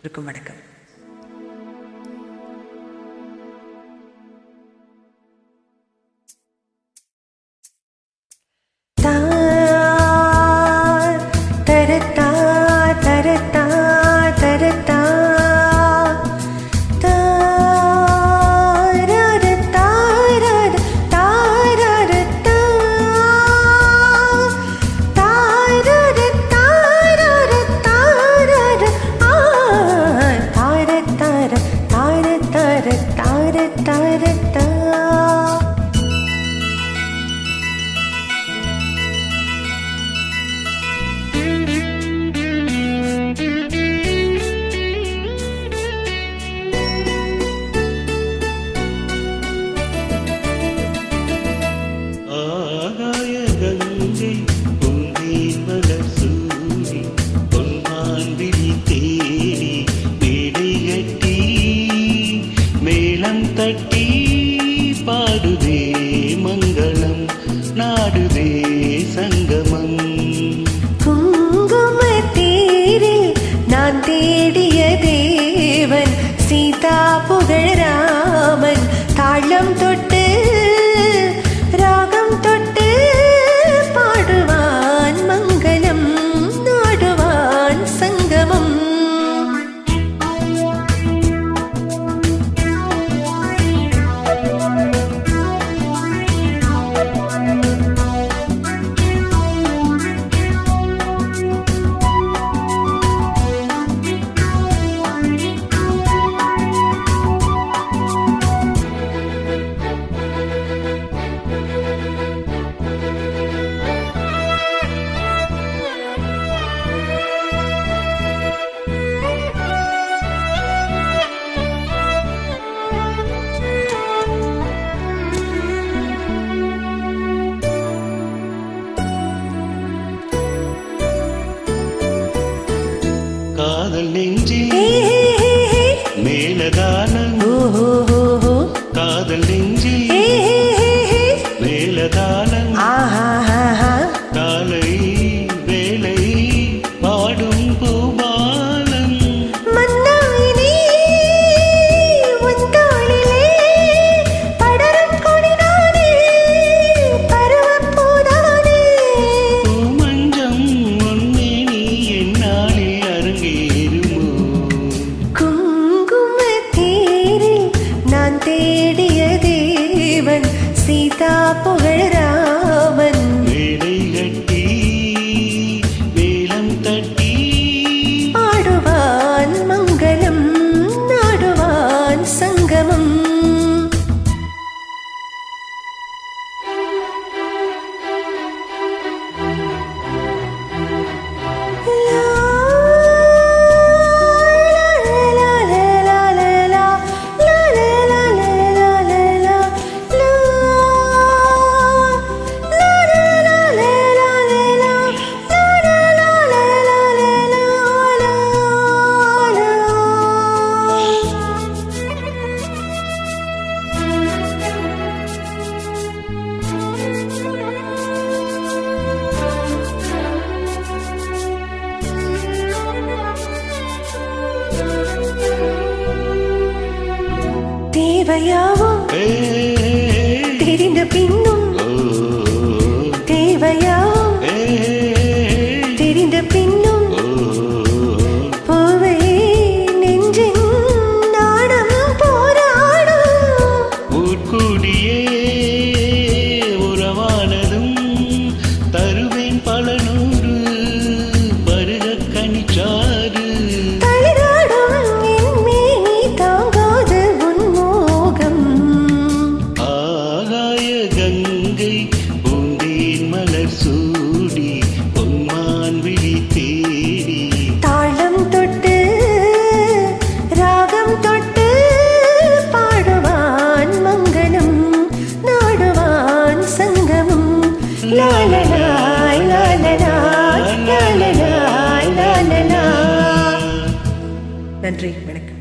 இருக்கும். வணக்கம். தட்டி பாடுதே மங்களம், நாடுதே சங்கமம். குங்கும தேரில் நான் தேடிய தேவன், சீதா புகழராமன். தாளம் தொட்டு ராகம் தொட்டு பாடுவான் மங்களம், நாடுவான் சங்கமம். காதல் நெஞ்சில் மேலதானம், காதல் நெஞ்சில் மேலதானம். காலை வேலை பாடும் பூபாலம், பூமஞ்சம் ஒன்னே நீ என்னாலில் அரங்கேறுமோ. குங்கும தேரில் நான் தேடிய தேவன், சீதா புகழராமன். வேலை கட்டி வேலம் தட்டி பாடுவான் மங்களம், நாடுவான் சங்கமம். தேவையாவும் தெரிந்த பின்னும், தேவையாவும் தெரிந்த பின்னும், பூவை நெஞ்சின் நாடம் போராடும். ஊர்கூடியே உறவானதும் தருவேன் பல நூறு பருக கனிச்சாறு. பூந்தேன் மலர் சூடி பொன்மான் விழி தேடி, தாளம் தொட்டு ராகம் தொட்டு பாடுவான் மங்களம், நாடுவான் சங்கமம். லாலலாய் லாலலாய் லாலலாய் லாலலாய். நன்றி. வணக்கம்.